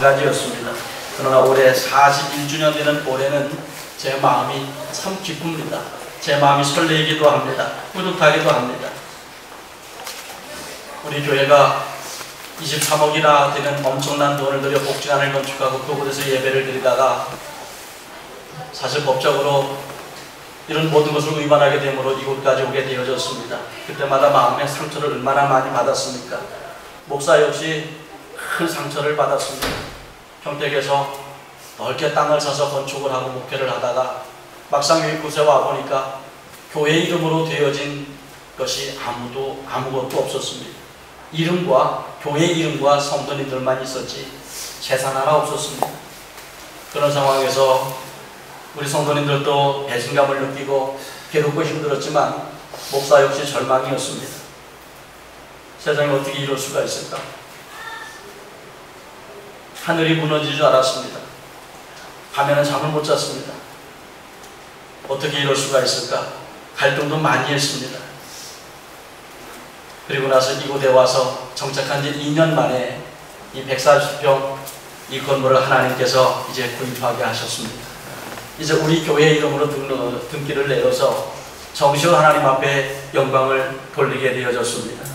가지였습니다. 그러나 올해 41주년 되는 올해는 제 마음이 참 기쁩니다. 제 마음이 설레기도 합니다. 뿌듯하기도 합니다. 우리 교회가 23억이나 되는 엄청난 돈을 들여 복지관을 건축하고 그곳에서 예배를 드리다가 사실 법적으로 이런 모든 것을 위반하게 되므로 이곳까지 오게 되어졌습니다. 그때마다 마음의 상처를 얼마나 많이 받았습니까? 목사 역시 큰 상처를 받았습니다. 평택에서 넓게 땅을 사서 건축을 하고 목회를 하다가 막상 여기 곳에 와보니까 교회 이름으로 되어진 것이 아무것도 없었습니다. 이름과 교회 이름과 성도님들만 있었지 재산 하나 없었습니다. 그런 상황에서 우리 성도님들도 배신감을 느끼고 괴롭고 힘들었지만 목사 역시 절망이었습니다. 세상에 어떻게 이럴 수가 있을까? 하늘이 무너질 줄 알았습니다. 밤에는 잠을 못 잤습니다. 어떻게 이럴 수가 있을까? 갈등도 많이 했습니다. 그리고 나서 이곳에 와서 정착한 지 2년 만에 이 140평 이 건물을 하나님께서 이제 구입하게 하셨습니다. 이제 우리 교회 이름으로 등기를 내어서 정식으로 하나님 앞에 영광을 돌리게 되어졌습니다.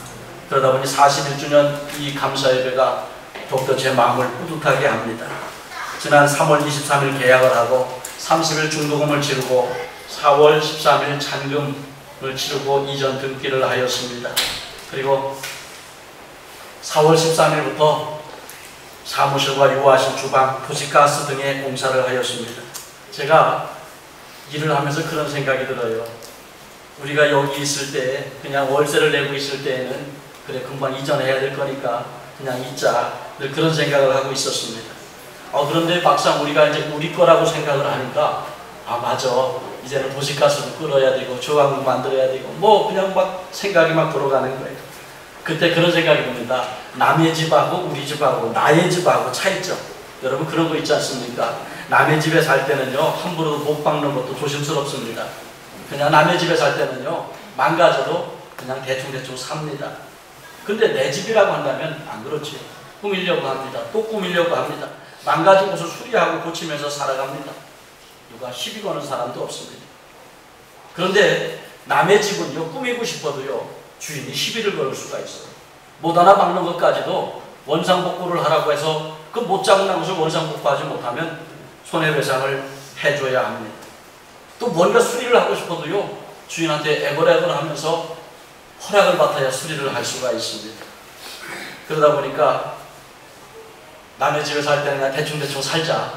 그러다 보니 41주년 이 감사 예배가 더욱더 제 마음을 뿌듯하게 합니다. 지난 3월 23일 계약을 하고 30일 중도금을 치르고 4월 13일 잔금을 치르고 이전 등기를 하였습니다. 그리고 4월 13일부터 사무실과 요하실 주방, 도시가스 등의 공사를 하였습니다. 제가 일을 하면서 그런 생각이 들어요. 우리가 여기 있을 때 그냥 월세를 내고 있을 때에는 그래 금방 이전해야 될 거니까 그냥 있자 늘 그런 생각을 하고 있었습니다. 그런데 막상 우리가 이제 우리 거라고 생각을 하니까 맞아 이제는 도시가스도 끌어야 되고 조항도 만들어야 되고 뭐 그냥 막 생각이 막 돌아가는 거예요. 그때 그런 생각이 듭니다. 남의 집하고 우리 집하고 나의 집하고 차이점. 여러분 그런 거 있지 않습니까? 남의 집에 살 때는요 함부로 못 박는 것도 조심스럽습니다. 그냥 남의 집에 살 때는요 망가져도 그냥 대충 삽니다. 근데 내 집이라고 한다면 안 그렇지. 꾸미려고 합니다. 또 꾸미려고 합니다. 망가진 것을 수리하고 고치면서 살아갑니다. 누가 시비 거는 사람도 없습니다. 그런데 남의 집은요 꾸미고 싶어도요 주인이 시비를 걸 수가 있어요. 못 하나 박는 것까지도 원상복구를 하라고 해서 그 못 잡는 것을 원상복구하지 못하면 손해배상을 해줘야 합니다. 또 뭔가 수리를 하고 싶어도요 주인한테 애걸애걸 하면서 허락을 받아야 수리를 할 수가 있습니다. 그러다 보니까 남의 집에 살 때는 그냥 대충 살자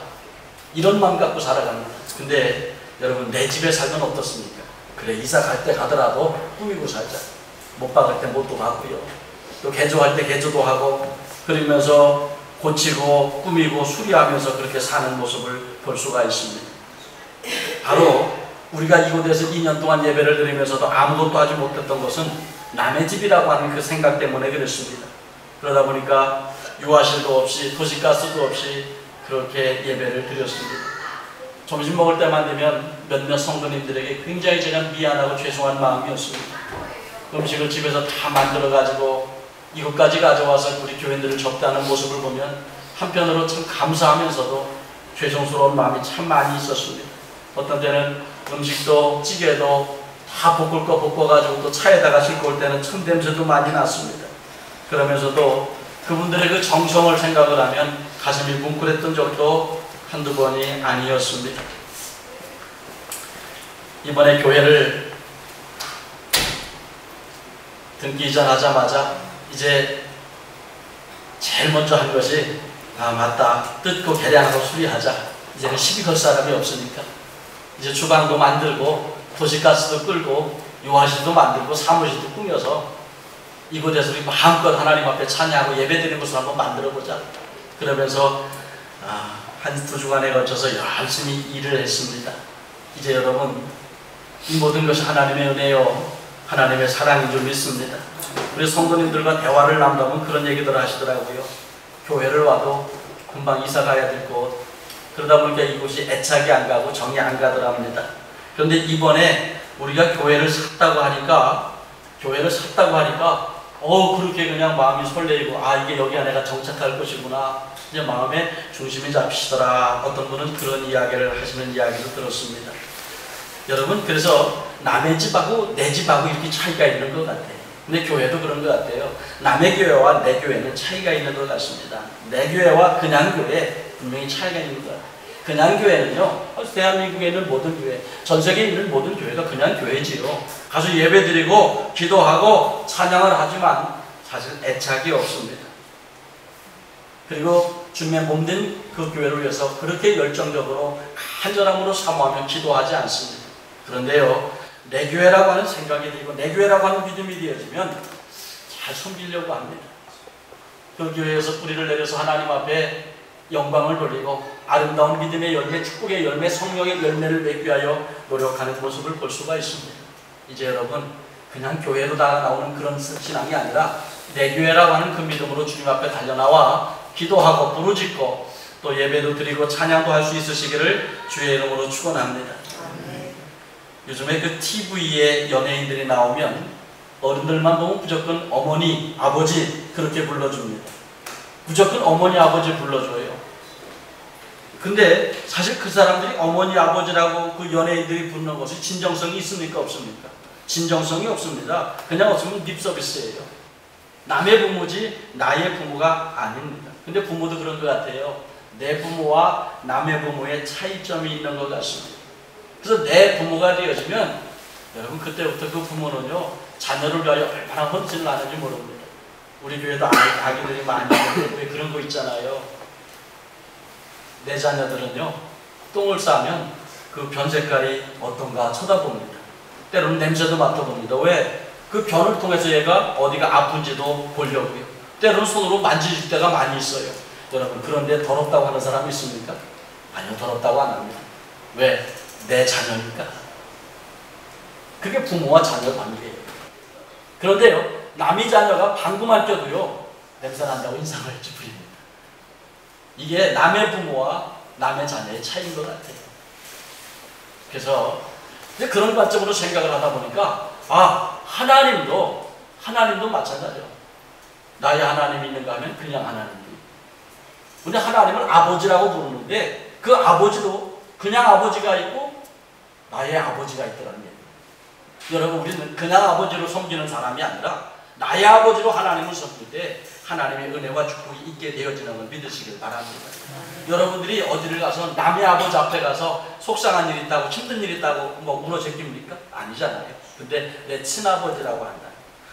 이런 마음 갖고 살아갑니다. 근데 여러분 내 집에 살면 어떻습니까? 그래 이사 갈 때 가더라도 꾸미고 살자. 못 박을 때 못도 박고요. 또 개조할 때 개조도 하고 그러면서 고치고 꾸미고 수리하면서 그렇게 사는 모습을 볼 수가 있습니다. 바로 우리가 이곳에서 2년 동안 예배를 드리면서도 아무것도 하지 못했던 것은 남의 집이라고 하는 그 생각 때문에 그랬습니다. 그러다 보니까 유아실도 없이 도시가스도 없이 그렇게 예배를 드렸습니다. 점심 먹을 때만 되면 몇몇 성도님들에게 굉장히 제가 미안하고 죄송한 마음이었습니다. 음식을 집에서 다 만들어 가지고 이곳까지 가져와서 우리 교인들을 접대하는 모습을 보면 한편으로 참 감사하면서도 죄송스러운 마음이 참 많이 있었습니다. 어떤 때는 음식도 찌개도 다 볶을 거 볶아가지고 또 차에다가 싣고 올 때는 참 냄새도 많이 났습니다. 그러면서도 그분들의 그 정성을 생각을 하면 가슴이 뭉클했던 적도 한두 번이 아니었습니다. 이번에 교회를 등기 이전하자마자 이제 제일 먼저 한 것이 맞다 뜯고 개량하고 수리하자. 이제는 시비 걸 사람이 없으니까 이제 주방도 만들고 도시가스도 끌고 요하실도 만들고 사무실도 꾸며서 이곳에서 우리 마음껏 하나님 앞에 찬양하고 예배드리는 것을 한번 만들어보자. 그러면서 한 두 주간에 걸쳐서 열심히 일을 했습니다. 이제 여러분 이 모든 것이 하나님의 은혜요 하나님의 사랑인 줄 믿습니다. 우리 성도님들과 대화를 나누면 그런 얘기들을 하시더라고요. 교회를 와도 금방 이사 가야 될 곳, 그러다 보니까 이곳이 애착이 안 가고 정이 안 가더랍니다. 그런데 이번에 우리가 교회를 샀다고 하니까 그렇게 그냥 마음이 설레이고 이게 여기가 내가 정착할 곳이구나 이제 마음의 중심이 잡히시더라. 어떤 분은 그런 이야기를 하시는 이야기도 들었습니다. 여러분, 그래서 남의 집하고 내 집하고 이렇게 차이가 있는 것 같아요. 근데 교회도 그런 것 같아요. 남의 교회와 내 교회는 차이가 있는 것 같습니다. 내 교회와 그냥 교회 분명히 차이가 있는 것 같아요. 그냥 교회는요, 대한민국에 있는 모든 교회, 전 세계에 있는 모든 교회가 그냥 교회지요. 가서 예배 드리고 기도하고 찬양을 하지만 사실 애착이 없습니다. 그리고 주님의 몸된 그 교회를 위해서 그렇게 열정적으로 간절함으로 사모하며 기도하지 않습니다. 그런데요, 내 교회라고 하는 생각이 들고 내 교회라고 하는 믿음이 되어지면 잘 섬기려고 합니다. 그 교회에서 뿌리를 내려서 하나님 앞에 영광을 돌리고 아름다운 믿음의 열매, 축복의 열매, 성령의 열매를 맺기 위하여 노력하는 모습을 볼 수가 있습니다. 이제 여러분, 그냥 교회로 다 나오는 그런 신앙이 아니라 내 교회라고 하는 그 믿음으로 주님 앞에 달려나와 기도하고 부르짖고 또 예배도 드리고 찬양도 할 수 있으시기를 주의 이름으로 축원합니다. 요즘에 그 TV에 연예인들이 나오면 어른들만 보면 무조건 어머니, 아버지 그렇게 불러줍니다. 무조건 어머니, 아버지 불러줘요. 근데 사실 그 사람들이 어머니, 아버지라고 그 연예인들이 부르는 것이 진정성이 있습니까? 없습니까? 진정성이 없습니다. 그냥 없으면 립서비스예요. 남의 부모지 나의 부모가 아닙니다. 근데 부모도 그런 것 같아요. 내 부모와 남의 부모의 차이점이 있는 것 같습니다. 그래서 내 부모가 되어지면 여러분, 그때부터 그 부모는요, 자녀를 위하여 얼마나 헌신을 하는지 모릅니다. 우리 교회도 아기들이 많이 있는데 그런 거 있잖아요. 내 자녀들은요, 똥을 싸면 그 변 색깔이 어떤가 쳐다봅니다. 때로는 냄새도 맡아봅니다. 왜? 그 변을 통해서 얘가 어디가 아픈지도 보려고요. 때로는 손으로 만질 때가 많이 있어요. 여러분, 그런데 더럽다고 하는 사람이 있습니까? 아니요, 더럽다고 안 합니다. 왜? 내 자녀니까. 그게 부모와 자녀 관계예요. 그런데요, 남의 자녀가 방구만 껴도요, 냄새 난다고 인상을 찌푸립니다. 이게 남의 부모와 남의 자녀의 차이인 것 같아요. 그래서 이제 그런 관점으로 생각을 하다 보니까 하나님도 마찬가지예요. 나의 하나님이 있는가 하면 그냥 하나님이. 근데 하나님을 아버지라고 부르는데 그 아버지도 그냥 아버지가 있고 나의 아버지가 있더라는 얘기예요. 여러분, 우리는 그냥 아버지로 섬기는 사람이 아니라 나의 아버지로 하나님을 섬길 때 하나님의 은혜와 축복이 있게 되어지는 걸 믿으시길 바랍니다. 여러분들이 어디를 가서 남의 아버지 앞에 가서 속상한 일이 있다고 힘든 일이 있다고 뭐 울어 제낍니까? 아니잖아요. 근데 내 친아버지라고 한다.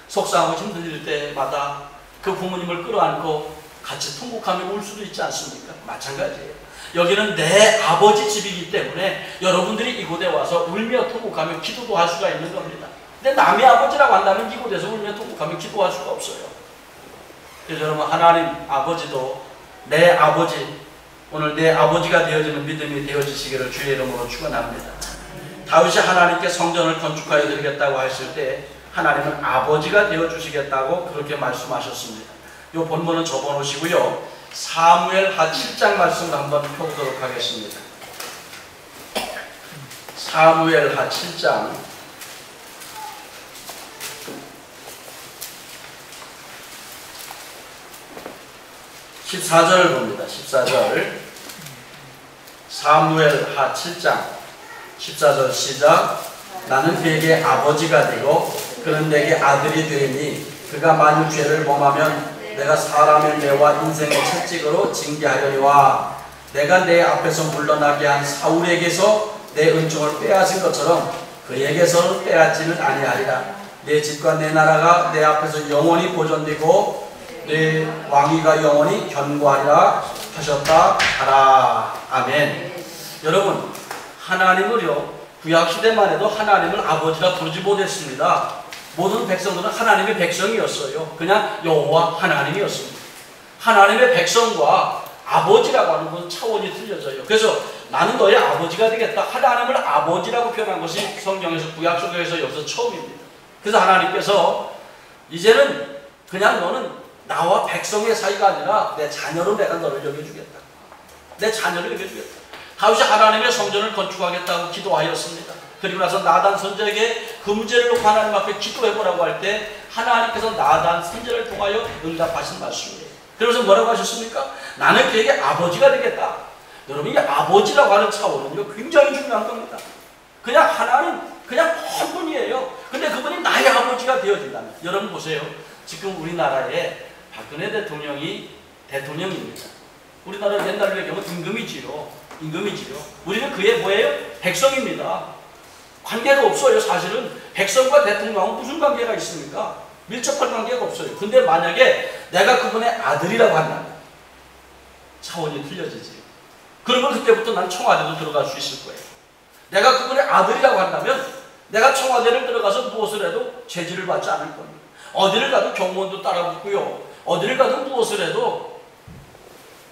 속상하고 힘든 일 때마다 그 부모님을 끌어안고 같이 통곡하며 울 수도 있지 않습니까? 마찬가지예요. 여기는 내 아버지 집이기 때문에 여러분들이 이곳에 와서 울며 통곡하며 기도도 할 수가 있는 겁니다. 근데 남의 아버지라고 한다면 이곳에서 울며 통곡하며 기도할 수가 없어요. 그래서 여러분, 하나님 아버지도 내 아버지, 오늘 내 아버지가 되어지는 믿음이 되어지시기를 주의 이름으로 축원합니다. 다윗이 하나님께 성전을 건축하여 드리겠다고 하실 때 하나님은 아버지가 되어주시겠다고 그렇게 말씀하셨습니다. 이 본문은 접어놓으시고요, 사무엘하 7장 말씀을 한번 펴보도록 하겠습니다. 사무엘하 7장 14절을 봅니다. 14절. 사무엘하 7장 14절 시작. 나는 그에게 아버지가 되고 그는 내게 아들이 되니 그가 만일 죄를 범하면 내가 사람의 뇌와 인생의 채찍으로 징계하려니와 내가 내 앞에서 물러나게 한 사울에게서 내 은총을 빼앗은 것처럼 그에게서는 빼앗지는 아니하리라. 내 집과 내 나라가 내 앞에서 영원히 보존되고 내 왕위가 영원히 견고하리라 하셨다 하라. 아멘. 여러분, 하나님을요, 구약시대만 해도 하나님을 아버지라 부르지 못했습니다. 모든 백성들은 하나님의 백성이었어요. 그냥 여호와 하나님이었습니다. 하나님의 백성과 아버지라고 하는 것은 차원이 틀려져요. 그래서 나는 너의 아버지가 되겠다. 하나님을 아버지라고 표현한 것이 성경에서, 구약 속에서 여기서 처음입니다. 그래서 하나님께서 이제는 그냥 너는 나와 백성의 사이가 아니라 내 자녀로 내가 너를 여겨주겠다. 내 자녀를 여겨주겠다. 다윗이 하나님의 성전을 건축하겠다고 기도하였습니다. 그리고 나서 나단 선지자에게 그 문제를 놓고 하나님 앞에 기도해보라고 할 때 하나님께서 나단 선지자를 통하여 응답하신 말씀이에요. 그래서 뭐라고 하셨습니까? 나는 그에게 아버지가 되겠다. 여러분, 이 아버지라고 하는 차원은요, 굉장히 중요한 겁니다. 그냥 하나는 그냥 한 분이에요. 근데 그분이 나의 아버지가 되어진다면, 여러분 보세요. 지금 우리나라에 박근혜 대통령이 대통령입니다. 우리나라 옛날로 얘기하면 임금이지요. 우리는 그의 뭐예요? 백성입니다. 관계가 없어요. 사실은 백성과 대통령은 무슨 관계가 있습니까? 밀접한 관계가 없어요. 근데 만약에 내가 그분의 아들이라고 한다면 차원이 틀려지지. 그러면 그때부터 난 청와대도 들어갈 수 있을 거예요. 내가 그분의 아들이라고 한다면 내가 청와대를 들어가서 무엇을 해도 제지를 받지 않을 겁니다. 어디를 가도 경호원도 따라 붙고요. 어디를 가도 무엇을 해도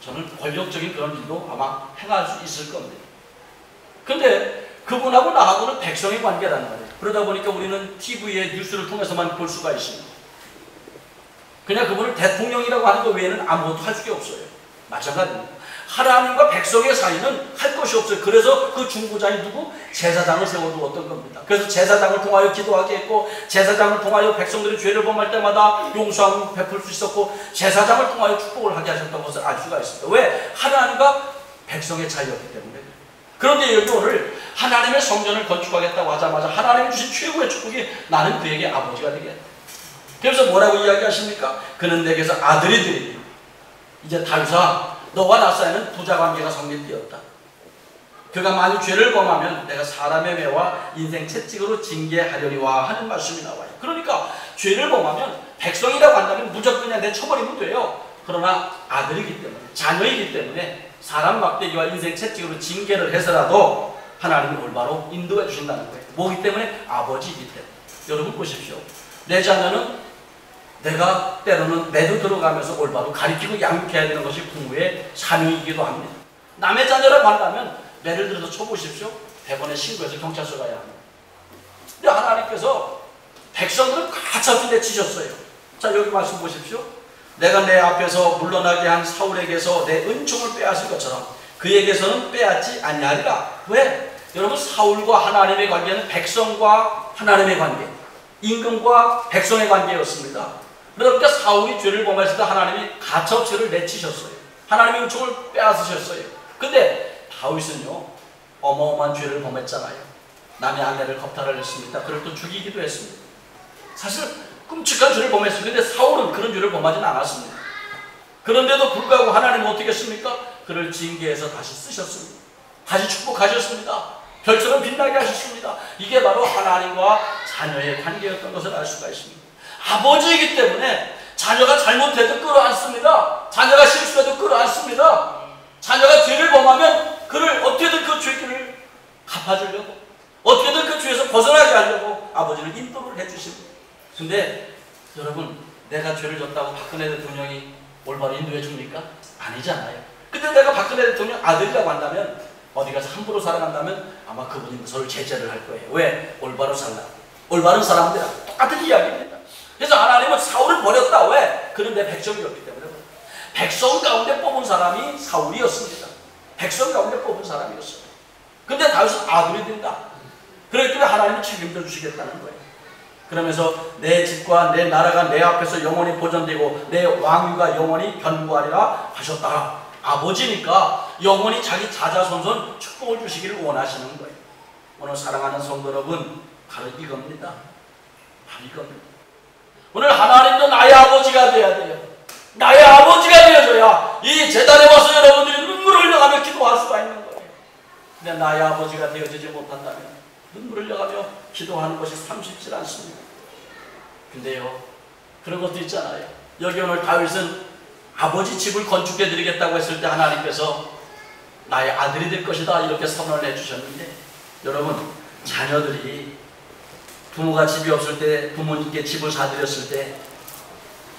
저는 권력적인 그런 일도 아마 행할 수 있을 겁니다. 근데 그분하고 나하고는 백성의 관계란 말이에요. 그러다 보니까 우리는 TV에 뉴스를 통해서만 볼 수가 있습니다. 그냥 그분을 대통령이라고 하는 것 외에는 아무것도 할 수가 없어요. 마찬가지입니다. 하나님과 백성의 사이는 할 것이 없어요. 그래서 그 중보자인 누구? 제사장을 세워두었던 겁니다. 그래서 제사장을 통하여 기도하게 했고, 제사장을 통하여 백성들이 죄를 범할 때마다 용서함을 베풀 수 있었고, 제사장을 통하여 축복을 하게 하셨던 것을 알 수가 있습니다. 왜? 하나님과 백성의 차이였기 때문에. 그런데 여기 오늘 하나님의 성전을 건축하겠다고 하자마자 하나님이 주신 최고의 축복이 나는 그에게 아버지가 되겠다. 그래서 뭐라고 이야기하십니까? 그는 내게서 아들이 되리니 이제 다윗아, 너와 나 사이는 부자관계가 성립되었다. 그가 만일 죄를 범하면 내가 사람의 매와 인생 채찍으로 징계하려니와 하는 말씀이 나와요. 그러니까 죄를 범하면 백성이라고 한다면 무조건 그냥 내쳐버리면 돼요. 그러나 아들이기 때문에, 자녀이기 때문에 사람 막대기와 인생 채찍으로 징계를 해서라도 하나님이 올바로 인도해 주신다는 거예요. 뭐기 때문에? 아버지이기 때문에. 여러분 보십시오. 내 자녀는 내가 때로는 매도 들어가면서 올바로 가르치고 양육해야 되는 것이 부모의 사명이기도 합니다. 남의 자녀라고 한다면 매를 들어서 쳐보십시오. 대번에 신고해서 경찰서 가야 합니다. 근데 하나님께서 백성들을 가차없이 내치셨어요. 자, 여기 말씀 보십시오. 내가 내 앞에서 물러나게 한 사울에게서 내 은총을 빼앗은 것처럼 그에게서는 빼앗지 아니하리라. 왜? 여러분, 사울과 하나님의 관계는 백성과 하나님의 관계, 임금과 백성의 관계였습니다. 그러니까 사울이 죄를 범했을 때 하나님이 가차없이를 내치셨어요. 하나님의 은총을 빼앗으셨어요. 근데 다윗은요, 어마어마한 죄를 범했잖아요. 남의 아내를 겁탈을 했습니다. 그를 또 죽이기도 했습니다. 사실 끔찍한 죄를 범했어요. 근데 사울은 그런 죄를 범하진 않았습니다. 그런데도 불구하고 하나님은 어떻게 했습니까? 그를 징계해서 다시 쓰셨습니다. 다시 축복하셨습니다. 별처럼 빛나게 하셨습니다. 이게 바로 하나님과 자녀의 관계였던 것을 알 수가 있습니다. 아버지이기 때문에 자녀가 잘못해도 끌어안습니다. 자녀가 실수해도 끌어안습니다. 자녀가 죄를 범하면 그를 어떻게든 그 죄를 갚아주려고, 어떻게든 그 죄에서 벗어나게 하려고 아버지는 인도를 해주십니다. 근데 여러분, 내가 죄를 졌다고 박근혜 대통령이 올바로 인도해 줍니까? 아니잖아요. 근데 내가 박근혜 대통령 아들이라고 한다면, 어디 가서 함부로 살아간다면 아마 그분이 서로 제재를 할 거예요. 왜? 올바로 살라고. 올바른 사람들이랑 똑같은 이야기입니다. 그래서 하나님은 사울을 버렸다. 왜? 그는 내 백성이었기 때문에. 백성 가운데 뽑은 사람이 사울이었습니다. 백성 가운데 뽑은 사람이었어요. 근데 다윗은 아들이 된다. 그렇기 때문에 하나님은 책임져 주시겠다는 거예요. 그러면서 내 집과 내 나라가 내 앞에서 영원히 보존되고 내 왕위가 영원히 견고하리라 하셨다. 아버지니까 영원히 자기 자자손손 축복을 주시기를 원하시는 거예요. 오늘 사랑하는 성도 여러분, 바로 이겁니다. 바로 이겁니다. 오늘 하나님도 나의 아버지가 되어야 돼요. 나의 아버지가 되어줘야 이 제단에 와서 여러분들이 눈물을 흘려가며 기도할 수가 있는 거예요. 근데 나의 아버지가 되어지지 못한다면 눈물을 흘려가며 기도하는 것이 삼십질 않습니다. 근데요, 그런 것도 있잖아요. 여기 오늘 다윗은 아버지 집을 건축해 드리겠다고 했을 때 하나님께서 나의 아들이 될 것이다 이렇게 선언을 해주셨는데, 여러분, 자녀들이 부모가 집이 없을 때 부모님께 집을 사드렸을 때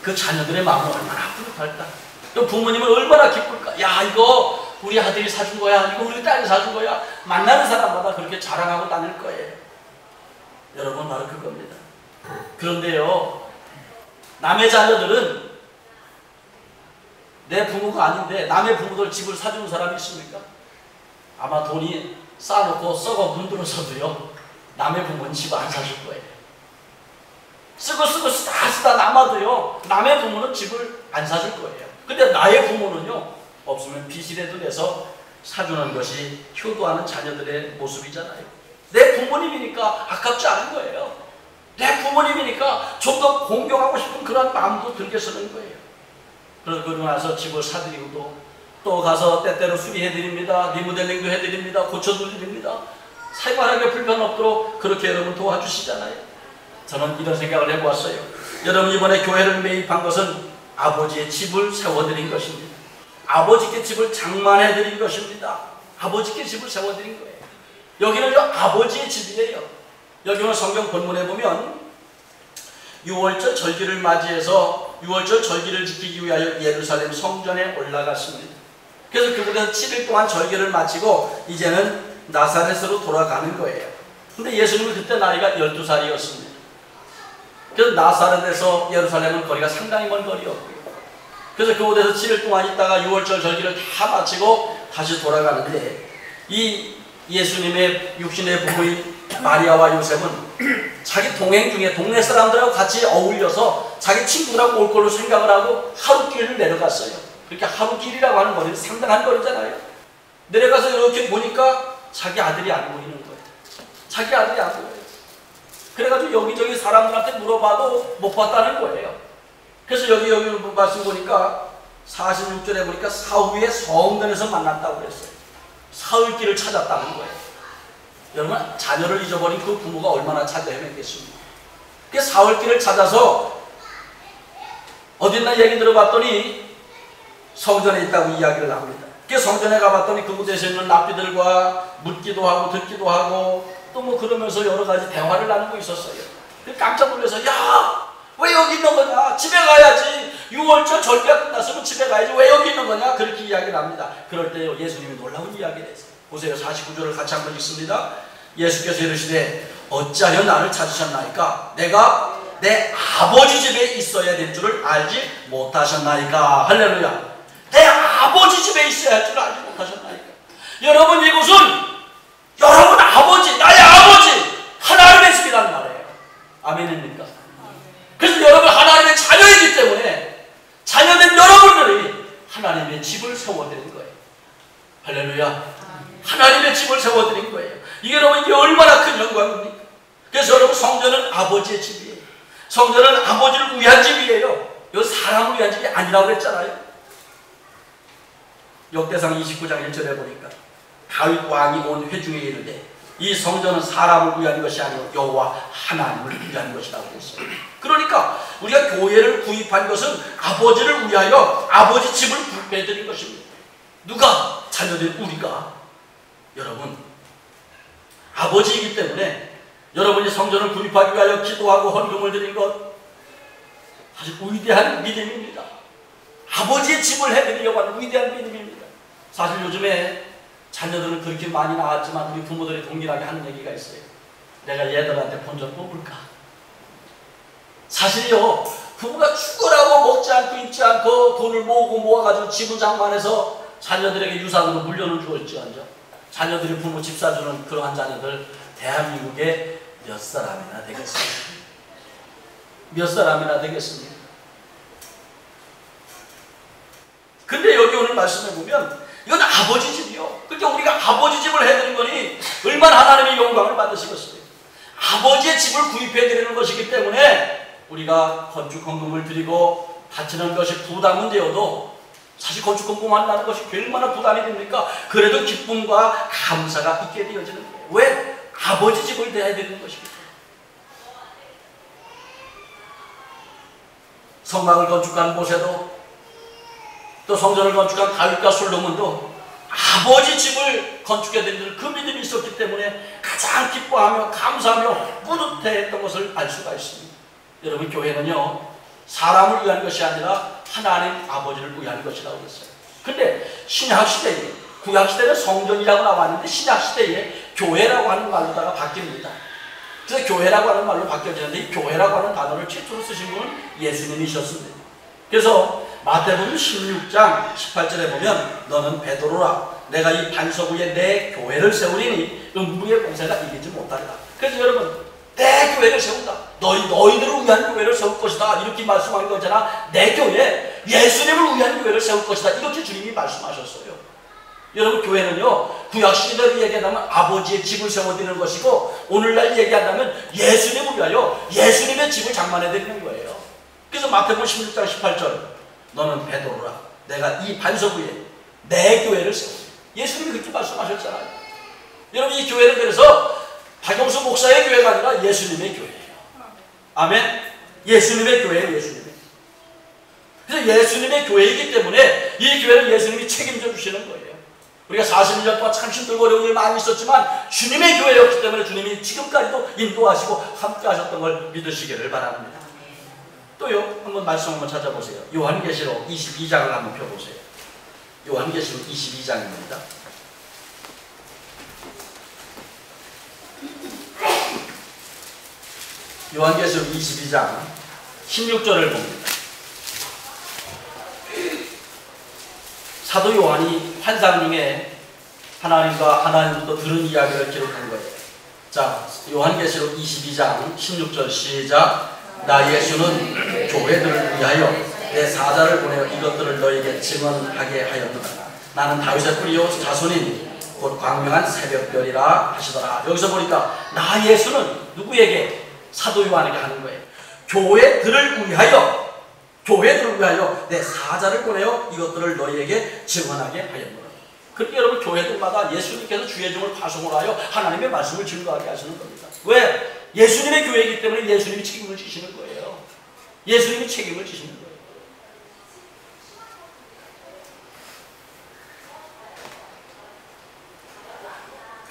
그 자녀들의 마음은 얼마나 뿌듯할까? 또 부모님은 얼마나 기쁠까? 야, 이거 우리 아들이 사준 거야, 이거 우리 딸이 사준 거야. 만나는 사람마다 그렇게 자랑하고 다닐 거예요. 여러분, 바로 그겁니다. 그런데요, 남의 자녀들은 내 부모가 아닌데 남의 부모들 집을 사주는 사람이 있습니까? 아마 돈이 쌓아놓고 썩어 문들어서도요, 남의 부모는 집 안 사줄 거예요. 쓰고 다 쓰다 남아도요, 남의 부모는 집을 안 사줄 거예요. 근데 나의 부모는요, 없으면 빚이라도 내서 사주는 것이 효도하는 자녀들의 모습이잖아요. 내 부모님이니까 아깝지 않은 거예요. 내 부모님이니까 좀 더 공경하고 싶은 그런 마음도 들게 쓰는 거예요. 그러고 나서 집을 사드리고도 또 가서 때때로 수리해드립니다. 리모델링도 해드립니다. 고쳐드립니다. 생활하기 불편 없도록 그렇게 여러분 도와주시잖아요. 저는 이런 생각을 해보았어요. 여러분 이번에 교회를 매입한 것은 아버지의 집을 세워드린 것입니다. 아버지께 집을 장만해드린 것입니다. 아버지께 집을 세워드린 거예요. 여기는 아버지의 집이에요. 여기 오늘 성경 본문에 보면 6월절 절기를 맞이해서 6월절 절기를 지키기 위하여 예루살렘 성전에 올라갔습니다. 그래서 그곳에서 7일 동안 절기를 마치고 이제는 나사렛으로 돌아가는 거예요. 근데 예수님은 그때 나이가 12살이었습니다. 그래서 나사렛에서 예루살렘은 거리가 상당히 먼 거리였고요. 그래서 그곳에서 7일 동안 있다가 6월절 절기를 다 마치고 다시 돌아가는데, 이 예수님의 육신의 부부인 마리아와 요셉은 자기 동행 중에 동네 사람들하고 같이 어울려서 자기 친구들하고 올 걸로 생각을 하고 하루길을 내려갔어요. 그렇게 하루길이라고 하는 거리는 상당한 거리잖아요. 내려가서 이렇게 보니까 자기 아들이 안 보이는 거예요. 자기 아들이 안 보여요. 그래가지고 여기저기 사람들한테 물어봐도 못 봤다는 거예요. 그래서 여기 말씀 보니까 46절에 보니까 사후에 성전에서 만났다고 그랬어요. 사흘길을 찾았다는 거예요. 여러분, 자녀를 잊어버린 그 부모가 얼마나 찾아 헤맸겠습니까? 그 사흘길을 찾아서 어딨나 얘기 들어봤더니 성전에 있다고 이야기를 합니다. 그 성전에 가봤더니 그곳에서 있는 랍비들과 묻기도 하고 듣기도 하고 또 뭐 그러면서 여러 가지 대화를 나누고 있었어요. 깜짝 놀라서, 야! 왜 여기 있는 거냐? 집에 가야지. 6월절 절기가 끝났으면 집에 가야지. 왜 여기 있는 거냐? 그렇게 이야기를 합니다. 그럴 때 예수님이 놀라운 이야기를 했어요. 보세요. 49절을 같이 한번 읽습니다. 예수께서 이르시되 어찌하여 나를 찾으셨나이까? 내가 내 아버지 집에 있어야 될 줄을 알지 못하셨나이까? 할렐루야. 내 아버지 집에 있어야 할 줄 알지 못하셨나이까? 여러분, 이곳은 여러분 아버지, 나의 아버지 하나님의 집이란 말이에요. 아멘입니까? 그래서 여러분 하나님의 자녀이기 때문에 자녀된 여러분들이 하나님의 집을 세워드린 거예요. 할렐루야. 하나님의 집을 세워드린 거예요. 이게 여러분, 이게 얼마나 큰 영광입니까? 그래서 여러분, 성전은 아버지의 집이에요. 성전은 아버지를 위한 집이에요. 이거 사람을 위한 집이 아니라고 그랬잖아요. 역대상 29장 1절에 보니까 다윗 왕이 온 회중에 이르되 이 성전은 사람을 위한 것이 아니고 여호와 하나님을 위한 것이라고 했어요. 그러니까 우리가 교회를 구입한 것은 아버지를 위하여 아버지 집을 구입해드린 것입니다. 누가? 자녀된 우리가. 여러분, 아버지이기 때문에 여러분이 성전을 구입하기 위하여 기도하고 헌금을 드린 것 아주 위대한 믿음입니다. 아버지의 집을 해드리려고 하는 위대한 믿음입니다. 사실 요즘에 자녀들은 그렇게 많이 나왔지만 우리 부모들이 동일하게 하는 얘기가 있어요. 내가 얘들한테 돈 좀 뽑을까? 사실요, 부모가 죽으라고 먹지 않고 입지 않고 돈을 모아가지고 집을 장만해서 자녀들에게 유산으로 물려는 주었지언정 자녀들이 부모 집 사주는 그러한 자녀들 대한민국에 몇 사람이나 되겠습니까? 몇 사람이나 되겠습니까? 근데 여기 오늘 말씀해 보면 이건 아버지 집이요. 그러니까 우리가 아버지 집을 해드린 거니 얼마나 하나님의 영광을 받으시겠어요. 아버지의 집을 구입해 드리는 것이기 때문에 우리가 건축 헌금을 드리고 바치는 것이 부담은 되어도 사실 건축 헌금만 하는 것이 얼마나 부담이 됩니까? 그래도 기쁨과 감사가 있게 되어지는 거예요. 왜? 아버지 집을 해드리는 것이기 때문에. 성막을 건축한 모세도 또 성전을 건축한 다윗과 솔로몬도 아버지 집을 건축해드리는 그 믿음이 있었기 때문에 가장 기뻐하며 감사하며 뿌듯해했던 것을 알 수가 있습니다. 여러분, 교회는요, 사람을 위한 것이 아니라 하나님 아버지를 위한 것이라고 했어요. 근데 신약시대에, 구약시대는 성전이라고 나왔는데 신약시대에 교회라고 하는 말로다가 바뀝니다. 그래서 교회라고 하는 말로 바뀌어지는데 이 교회라고 하는 단어를 최초로 쓰신 분은 예수님이셨습니다. 그래서 마태복음 16장 18절에 보면 너는 베드로라 내가 이 반석 위에 내 교회를 세우리니 음부의 공세가 이기지 못하리라. 그래서 여러분, 내 교회를 세운다. 너희들을 위한 교회를 세울 것이다. 이렇게 말씀한 거잖아. 내 교회, 예수님을 위한 교회를 세울 것이다. 이렇게 주님이 말씀하셨어요. 여러분, 교회는요, 구약 시대를 얘기한다면 아버지의 집을 세워드리는 것이고, 오늘날 얘기한다면 예수님을 위하여 예수님의 집을 장만해드리는 거예요. 그래서 마태복음 16장 18절, 너는 베드로라. 내가 이 반석 위에 내 교회를 세우리. 예수님이 그렇게 말씀하셨잖아요. 여러분, 이 교회는 그래서 박영수 목사의 교회가 아니라 예수님의 교회예요. 아멘. 예수님의 교회예요. 예수님의. 그래서 예수님의 교회이기 때문에 이 교회는 예수님이 책임져 주시는 거예요. 우리가 40년 동안 참 힘들고 어려운 일이 많이 있었지만 주님의 교회였기 때문에 주님이 지금까지도 인도하시고 함께 하셨던 걸 믿으시기를 바랍니다. 또요, 한번 말씀 한번 찾아보세요. 요한계시록 22장을 한번 펴보세요. 요한계시록 22장입니다. 요한계시록 22장 16절을 봅니다. 사도 요한이 환상 중에 하나님부터 들은 이야기를 기록한 거예요. 자, 요한계시록 22장 16절 시작. 나 예수는 교회들을 위하여 내 사자를 보내어 이것들을 너에게 증언하게 하였노라. 나는 다윗의 뿌리요 자손인 곧 광명한 새벽별이라 하시더라. 여기서 보니까 나 예수는 누구에게? 사도 요한에게 하는 거예요. 교회들을 위하여 내 사자를 보내어 이것들을 너희에게 증언하게 하였노라. 그렇게 여러분, 교회들마다 예수님께서 주의 종을 파송을 하여 하나님의 말씀을 증거하게 하시는 겁니다. 왜? 예수님의 교회이기 때문에 예수님이 책임을 지시는 거예요. 예수님이 책임을 지시는 거예요.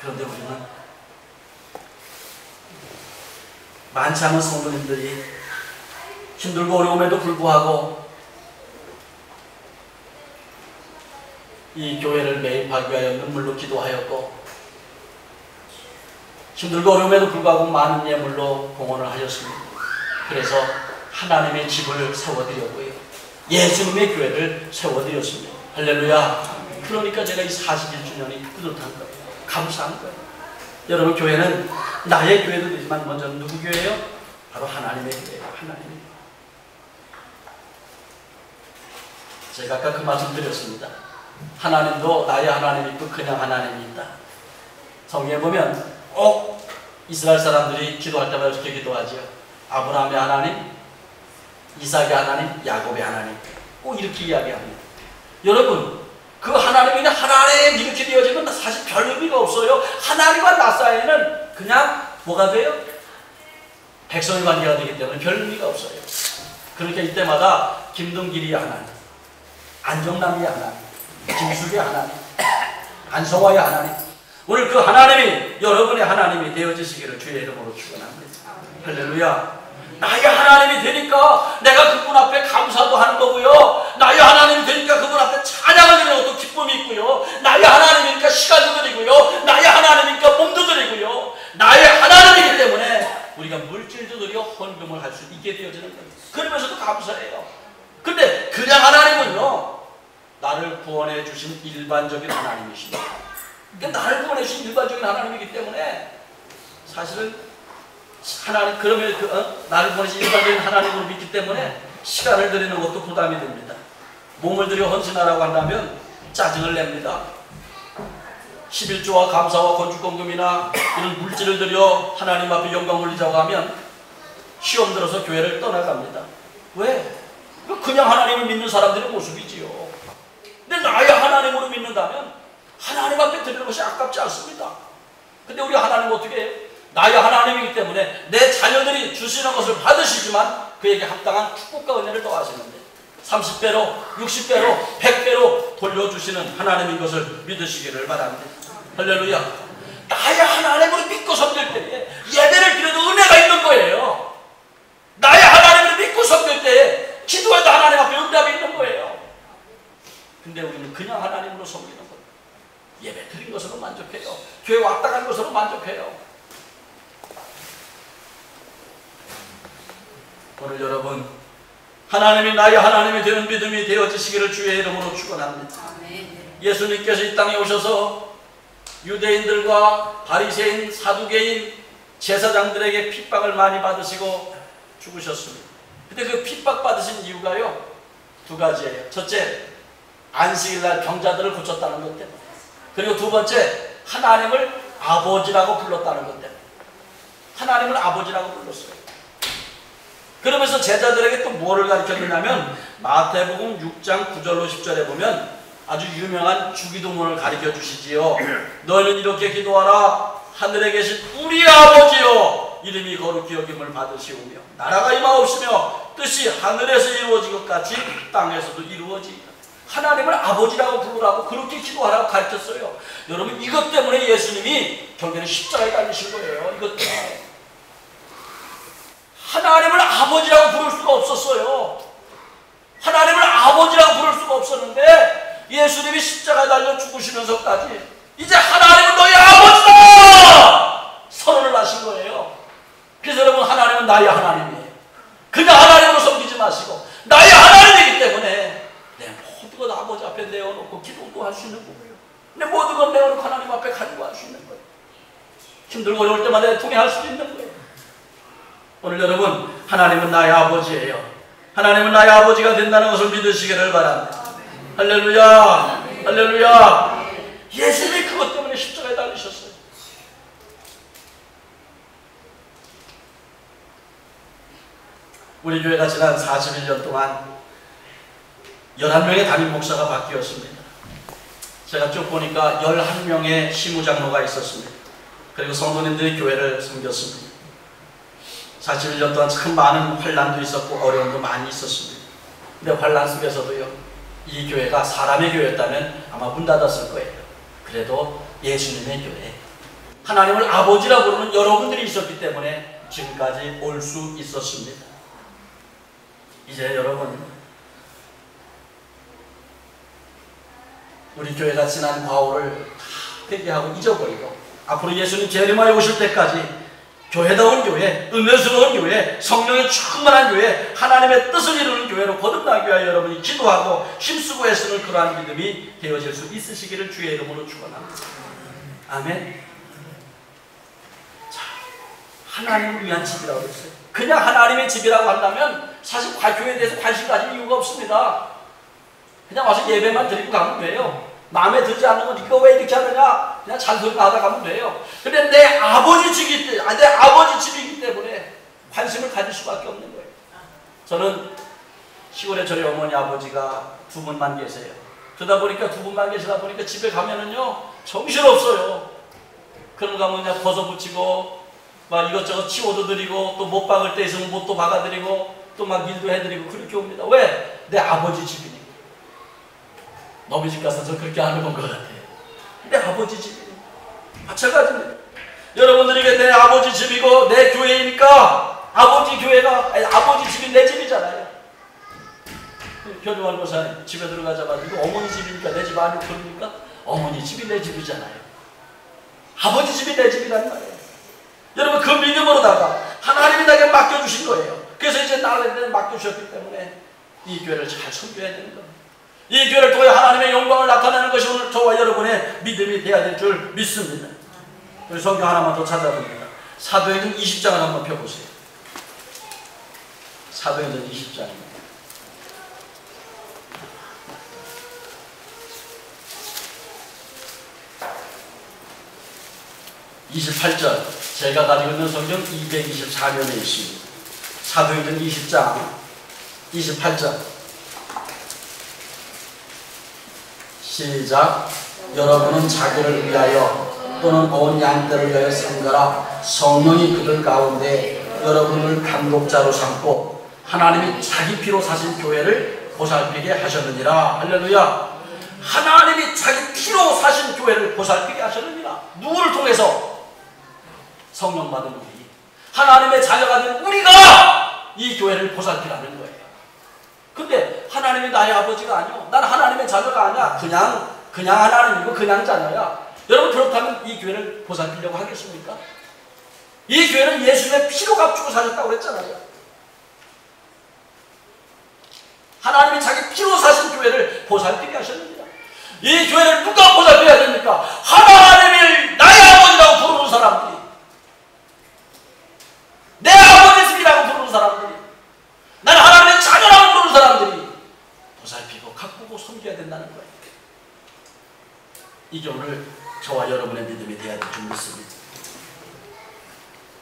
그런데 우리는 많지 않은 성도님들이 힘들고 어려움에도 불구하고 이 교회를 매입하기 위하여 눈물로 기도하였고, 힘들고 어려움에도 불구하고 많은 예물로 공헌을 하셨습니다. 그래서 하나님의 집을 세워드렸고요, 예수님의 교회를 세워드렸습니다. 할렐루야. 그러니까 제가 이 41주년이 뿌듯한 거예요. 감사한 거예요. 여러분, 교회는 나의 교회도 되지만 먼저는 누구 교회예요? 바로 하나님의 교회예요. 하나님의. 제가 아까 그 말씀 드렸습니다. 하나님도 나의 하나님이 있고 그냥 하나님이 있다. 성경에 보면 꼭 이스라엘 사람들이 기도할 때마다 이렇게 기도하지요. 아브라함의 하나님, 이삭의 하나님, 야곱의 하나님. 꼭 이렇게 이야기합니다. 여러분, 그 하나님이 그냥 하나님 이렇게 되어지면 사실 별 의미가 없어요. 하나님과 나 사이에는 그냥 뭐가 돼요? 백성의 관계가 되기 때문에 별 의미가 없어요. 그러니까 이때마다 김동길이 하나님, 안정남이 하나님, 김숙의 하나님, 안성화의 하나님, 오늘 그 하나님이 여러분의 하나님이 되어지시기를 주의 이름으로 축원합니다. 할렐루야. 나의 하나님이 되니까 내가 그분 앞에 감사도 하는 거고요, 나의 하나님이 되니까 그분 앞에 찬양을 드리는 것도 기쁨이 있고요, 나의 하나님이니까 시간도 드리고요, 나의 하나님이니까 몸도 드리고요, 나의 하나님이기 때문에 우리가 물질도 드려 헌금을 할 수 있게 되어지는 거예요. 그러면서도 감사해요. 근데 그냥 하나님은요, 나를 구원해 주신 일반적인 하나님이십니다. 그러니까 나를 구원해 주신 일반적인 하나님이기 때문에 사실은 하나님, 그러면 나를 보내신 일반적인 하나님으로 믿기 때문에 시간을 드리는 것도 부담이 됩니다. 몸을 들여 헌신하라고 한다면 짜증을 냅니다. 11조와 감사와 건축공금이나 이런 물질을 들여 하나님 앞에 영광 올리자고 하면 시험 들어서 교회를 떠나갑니다. 왜? 그냥 하나님을 믿는 사람들의 모습이지요. 근데 나의 하나님으로 믿는다면 하나님 앞에 드리는 것이 아깝지 않습니다. 근데 우리 하나님은 어떻게 해요? 나의 하나님이기 때문에 내 자녀들이 주시는 것을 받으시지만 그에게 합당한 축복과 은혜를 더하시는데 30배로, 60배로, 100배로 돌려주시는 하나님인 것을 믿으시기를 바랍니다. 할렐루야. 나의 하나님으로 믿고 섬길 때에 예배를 드려도 은혜가 있는 거예요. 나의 하나님을 믿고 섬길 때에 기도해도 하나님 앞에 응답이 있는 거예요. 근데 우리는 그냥 하나님으로 섬기는 거예요. 예배 드린 것으로 만족해요. 교회 왔다 간 것으로 만족해요. 오늘 여러분, 하나님이 나의 하나님이 되는 믿음이 되어지시기를 주의 이름으로 축원합니다. 예수님께서 이 땅에 오셔서 유대인들과 바리새인, 사두개인, 제사장들에게 핍박을 많이 받으시고 죽으셨습니다. 근데 그 핍박 받으신 이유가요, 두 가지예요. 첫째, 안식일날 병자들을 고쳤다는 것 때문에. 그리고 두 번째, 하나님을 아버지라고 불렀다는 것 때문에. 하나님을 아버지라고 불렀어요. 그러면서 제자들에게 또 뭐를 가르쳤느냐면, 마태복음 6장 9절로 10절에 보면 아주 유명한 주기도문을 가르쳐 주시지요. 너희는 이렇게 기도하라. 하늘에 계신 우리 아버지여, 이름이 거룩히 여김을 받으시오며 나라가 임하옵시며 뜻이 하늘에서 이루어진 것 같이 땅에서도 이루어지리라. 하나님을 아버지라고 부르라고 그렇게 기도하라고 가르쳤어요. 여러분, 이것 때문에 예수님이 결국에는 십자가에 달리신 거예요. 이것 때문에. 하나님을 아버지라고 부를 수가 없었어요. 하나님을 아버지라고 부를 수가 없었는데 예수님이 십자가에 달려 죽으시면서까지 이제 하나님은 너희 아버지다! 선언을 하신 거예요. 그래서 여러분, 하나님은 나의 하나님이에요. 그냥 하나님으로 섬기지 마시고 나의 하나님이기 때문에 내 모든 것 아버지 앞에 내어놓고 기도도 할 수 있는 거예요. 내 모든 것 내어놓고 하나님 앞에 간구할 수 있는 거예요. 힘들고 어려울 때마다 통해할 수 있는 거예요. 오늘 여러분, 하나님은 나의 아버지예요. 하나님은 나의 아버지가 된다는 것을 믿으시기를 바랍니다. 할렐루야, 할렐루야. 예수님이 그것 때문에 십자가에 달리셨어요. 우리 교회가 지난 41년 동안 11명의 담임 목사가 바뀌었습니다. 제가 쭉 보니까 11명의 시무장로가 있었습니다. 그리고 성도님들이 교회를 섬겼습니다. 41년 동안 참 많은 환난도 있었고 어려움도 많이 있었습니다. 근데 환난 속에서도요, 이 교회가 사람의 교회였다면 아마 문 닫았을 거예요. 그래도 예수님의 교회, 하나님을 아버지라 부르는 여러분들이 있었기 때문에 지금까지 올 수 있었습니다. 이제 여러분, 우리 교회가 지난 과오를 다 회개하고 잊어버리고 앞으로 예수님 재림하여 오실 때까지 교회다운 교회, 은혜스러운 교회, 성령의 충만한 교회, 하나님의 뜻을 이루는 교회로 거듭나기 위하여 여러분이 기도하고 힘쓰고 애쓰는 그러한 믿음이 되어질 수 있으시기를 주의 이름으로 축원합니다. 아멘. 자, 하나님을 위한 집이라고 했어요. 그냥 하나님의 집이라고 한다면 사실 교회에 대해서 관심 가질 이유가 없습니다. 그냥 와서 예배만 드리고 가면 돼요. 마음에 들지 않는 건 이거 왜 이렇게 하느냐, 그냥 잔소리만 하다 가면 돼요. 근데 내 아버지 집이기 때문에 관심을 가질 수밖에 없는 거예요. 저는 시골에 저희 어머니 아버지가 두 분만 계세요. 그러다 보니까 두 분만 계시다 보니까 집에 가면은요 정신없어요. 그런 거 가면 그냥 벗어붙이고 막 이것저것 치워도 드리고 또 못 박을 때 있으면 못도 박아드리고 또 막 일도 해드리고 그렇게 옵니다. 왜? 내 아버지 집이니까. 너희 집 가서 저 그렇게 하는 것 같아요. 내 아버지 집이니까. 마찬가지입니다. 여러분들에게 내 아버지 집이고 내 교회이니까 아버지 교회가, 아니, 아버지 집이 내 집이잖아요. 현우환 목사님 집에 들어가자마자 이거 어머니 집이니까 내 집 아니고 그러니까 어머니 집이 내 집이잖아요. 아버지 집이 내 집이란 말이에요. 여러분, 그 믿음으로다가 하나님이 나에게 맡겨주신 거예요. 그래서 이제 나를 맡겨주셨기 때문에 이 교회를 잘 섬겨야 되는 겁니다. 이 교회를 통해 하나님의 영광을 나타내는 것이 오늘 저와 여러분의 믿음이 되어야 될 줄 믿습니다. 우리 성경 하나만 더 찾아봅니다. 사도행전 20장을 한번 펴보세요. 사도행전 20장입니다. 28절, 제가 가지고 있는 성경 224면에 있습니다. 사도행전 20장 28절 시작. 여러분은 자기를 위하여 또는 온 양떼를 위하여 삼가라. 성령이 그들 가운데 여러분을 감독자로 삼고 하나님이 자기 피로 사신 교회를 보살피게 하셨느니라. 할렐루야. 하나님이 자기 피로 사신 교회를 보살피게 하셨느니라. 누구를 통해서? 성령 받은 우리, 하나님의 자녀가 된 우리가 이 교회를 보살피라는 거예요. 근데 하나님이 나의 아버지가 아니요, 난 하나님의 자녀가 아니야. 그냥 하나님이고 그냥 자녀야. 여러분, 그렇다면 이 교회를 보살피려고 하겠습니까? 이 교회는 예수님의 피로 값주고 사셨다고 그랬잖아요. 하나님이 자기 피로 사신 교회를 보살피게 하셨습니다. 이 교회를 누가 보살펴야 됩니까? 하나님을 나의 아버지라고 부르는 사람들이. 저와 여러분의 믿음이 되어야 될 줄 믿습니다.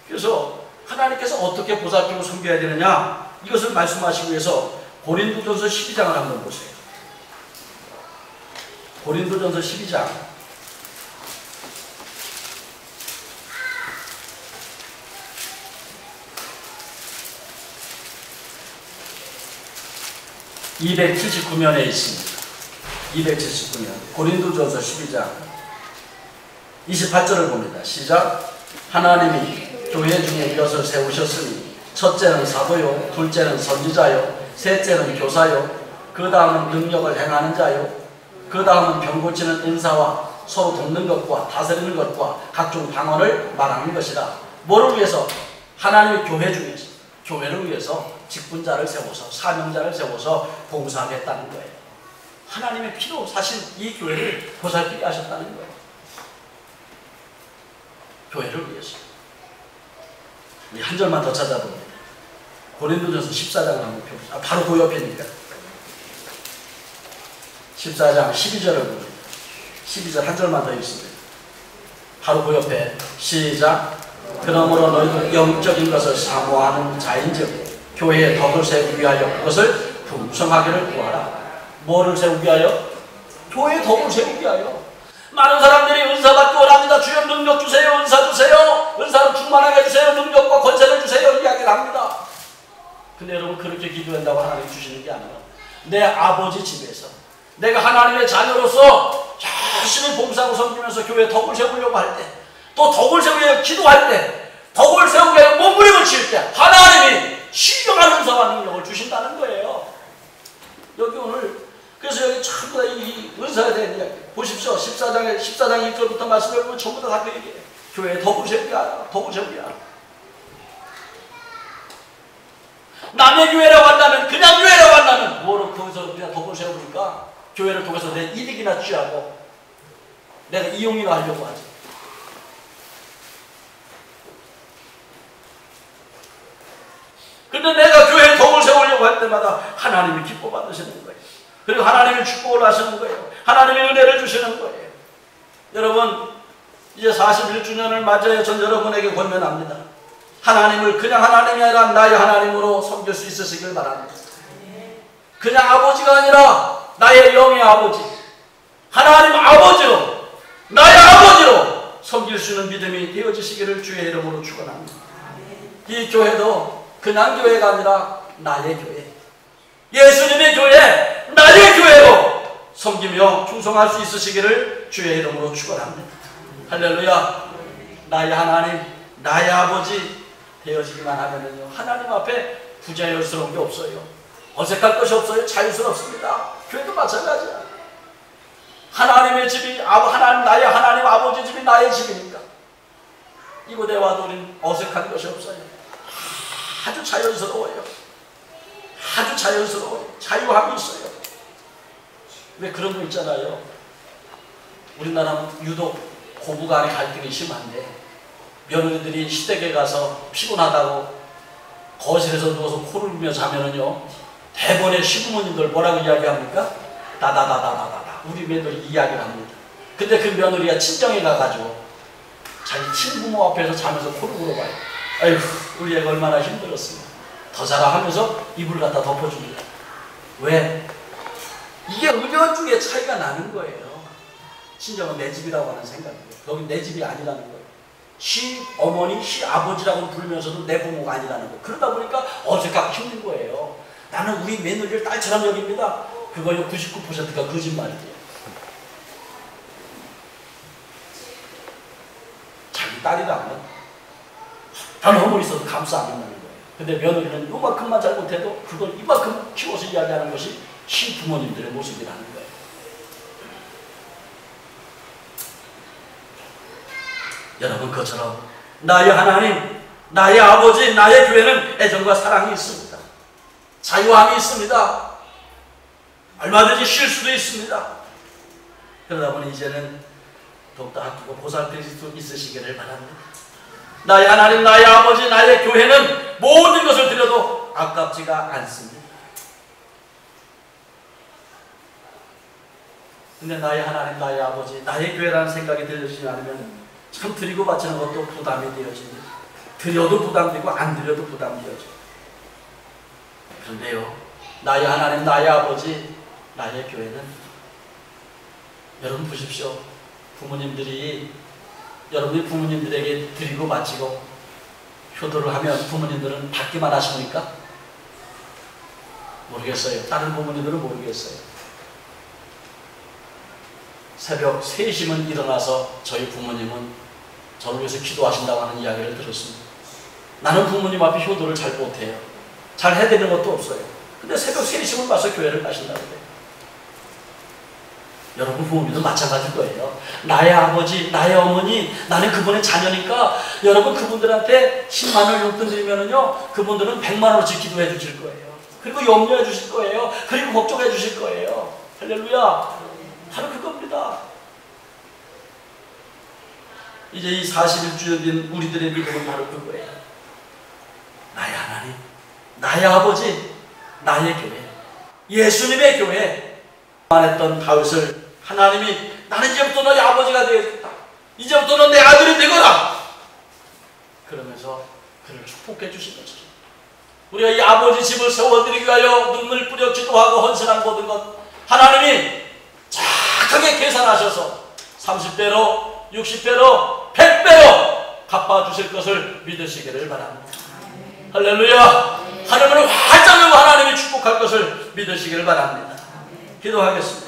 그래서 하나님께서 어떻게 보살피고 섬겨야 되느냐, 이것을 말씀하시기 위해서 고린도전서 12장을 한번 보세요. 고린도전서 12장 279면에 있습니다. 279면 고린도전서 12장 28절을 봅니다. 시작. 하나님이 교회 중에 이것을 세우셨으니 첫째는 사도요, 둘째는 선지자요, 셋째는 교사요, 그 다음은 능력을 행하는 자요, 그 다음은 병 고치는 은사와 서로 돕는 것과 다스리는 것과 각종 방언을 말하는 것이라. 뭐를 위해서? 하나님의 교회 중에서, 교회를 위해서 직분자를 세워서, 사명자를 세워서 봉사하겠다는 거예요. 하나님의 피로 사실 이 교회를 보살피게 하셨다는 거예요. 교회를 위해서. 우리 한 절만 더 찾아봅니다. 고린도전서 14장을 한번 펴보세요. 바로 그 옆이니까. 14장 12절을 봅니다. 12절 한 절만 더 읽습니다. 바로 그 옆에 시작. 그러므로 너희도 영적인 것을 사모하는 자인즉 교회의 덕을 세우기 위하여 그것을 풍성하기를 구하라. 뭐를 세우기 위하여? 교회의 덕을 세우기 위하여. 많은 사람들이 은사 받기 원합니다. 주여 능력 주세요. 은사 주세요. 은사로 충만하게 해주세요. 능력과 권세를 주세요. 이야기를 합니다. 근데 여러분, 그렇게 기도한다고 하나님 주시는 게 아니라 내 아버지 집에서 내가 하나님의 자녀로서 열심히 봉사하고 섬기면서 교회에 덕을 세우려고 할 때, 또 덕을 세우려고 기도할 때, 덕을 세우기 위해 몸부림을 칠 때 하나님이 신령한 은사와 능력을 주신다는 거예요. 여기 오늘 그래서 여기 전부 다 이 은사에 대한 이야기 보십시오. 14장 1절부터 말씀해보면 전부 다 그 얘기예요. 교회에 덕을 세우기 하라. 덕을 세우기 하라. 남의 교회라고 한다면, 그냥 교회라고 한다면 뭐로 거기서 그냥 덕을 세우니까 교회를 통해서 내 이득이나 취하고 내가 이용이나 하려고 하지. 근데 내가 교회에 덕을 세우려고 할 때마다 하나님이 기뻐 받으시는 거예요. 그리고 하나님이 축복을 하시는 거예요. 하나님이 은혜를 주시는 거예요. 여러분, 이제 41주년을 맞이해 전 여러분에게 권면합니다. 하나님을 그냥 하나님이 아니라 나의 하나님으로 섬길 수 있으시길 바랍니다. 그냥 아버지가 아니라 나의 영의 아버지, 하나님 아버지로, 나의 아버지로 섬길 수 있는 믿음이 되어지시기를 주의 이름으로 축원합니다. 이 교회도 그냥 교회가 아니라 나의 교회, 예수님의 교회, 나의 교회로 섬기며 충성할 수 있으시기를 주의 이름으로 축원합니다. 할렐루야. 나의 하나님, 나의 아버지 되어지기만 하면은요, 하나님 앞에 부자연스러운 게 없어요. 어색할 것이 없어요. 자유스럽습니다. 교회도 마찬가지야. 하나님의 집이, 나의 하나님 아버지 집이 나의 집이니까 이곳에 와도 우리는 어색한 것이 없어요. 아주 자연스러워요. 아주 자연스러워요. 자유함이 있어요. 왜 그런 거 있잖아요. 우리나라는 유독 고부간의 갈등이 심한데, 며느리들이 시댁에 가서 피곤하다고 거실에서 누워서 코를 울며 자면은요, 대번에 시부모님들 뭐라고 이야기합니까? 다다다다다다. 우리 며느리 이야기를 합니다. 근데 그 며느리가 친정에 가가지고 자기 친부모 앞에서 자면서 코를 울어봐요. 아이고, 우리 애가 얼마나 힘들었습니다. 더 자라 하면서 이불 갖다 덮어줍니다. 왜? 이게 은연중에 차이가 나는 거예요. 친정은 내 집이라고 하는 생각이에요. 여기 내 집이 아니라는 거예요. 시어머니, 시아버지라고 부르면서도 내 부모가 아니라는 거예요. 그러다 보니까 어색하기 힘든 거예요. 나는 우리 며느리를 딸처럼 여깁니다. 그거요 99%가 거짓말이에요. 자기 딸이라면 단 어머니 있어도 감싸 안 한다는 거예요. 근데 며느리는 요만큼만 잘못해도 그걸 이만큼 키워서 이야기하는 것이 시부모님들의 모습이라는 거예요. 여러분, 그것처럼 나의 하나님, 나의 아버지, 나의 교회는 애정과 사랑이 있습니다. 자유함이 있습니다. 얼마든지 쉴 수도 있습니다. 그러다 보니 이제는 더욱더 아끼고 보살필 수 있으시기를 바랍니다. 나의 하나님, 나의 아버지, 나의 교회는 모든 것을 드려도 아깝지가 않습니다. 근데 나의 하나님, 나의 아버지, 나의 교회라는 생각이 들려지지 않으면 참 드리고 바치는 것도 부담이 되어지니, 드려도 부담되고 안 드려도 부담되어져. 그런데요, 나의 하나님, 나의 아버지, 나의 교회는, 여러분 보십시오. 부모님들이 여러분이 부모님들에게 드리고 바치고 효도를 하면 부모님들은 받기만 하십니까? 모르겠어요. 다른 부모님들은 모르겠어요. 새벽 3시면 일어나서 저희 부모님은 저를 위해서 기도하신다고 하는 이야기를 들었습니다. 나는 부모님 앞에 효도를 잘 못해요. 잘 해드리는 것도 없어요. 근데 새벽 3시면 와서 교회를 가신다고 해요. 여러분 부모님도 마찬가지일 거예요. 나의 아버지, 나의 어머니, 나는 그분의 자녀니까 여러분 그분들한테 10만 원 용돈 드리면은요, 그분들은 100만 원어치 기도해 주실 거예요. 그리고 염려해 주실 거예요. 그리고 걱정해 주실 거예요. 할렐루야. 바로 그겁니다. 이제 이 41주년 된 우리들의 믿음은 바로 그거예요. 나의 하나님, 나의 아버지, 나의 교회, 예수님의 교회. 말했던 다윗을 하나님이 나는 이제부터 너의 아버지가 되겠다. 이제부터 넌 내 아들이 되거라. 그러면서 그를 축복해 주신 것처럼 우리가 이 아버지 집을 세워드리기 위하여 눈물 뿌려 기도하고 헌신한 모든 것 하나님이 정확하게 계산하셔서 30배로 60배로 100배로 갚아주실 것을 믿으시기를 바랍니다. 할렐루야. 하늘문을 활짝 열고 하나님이 축복할 것을 믿으시기를 바랍니다. 기도하겠습니다.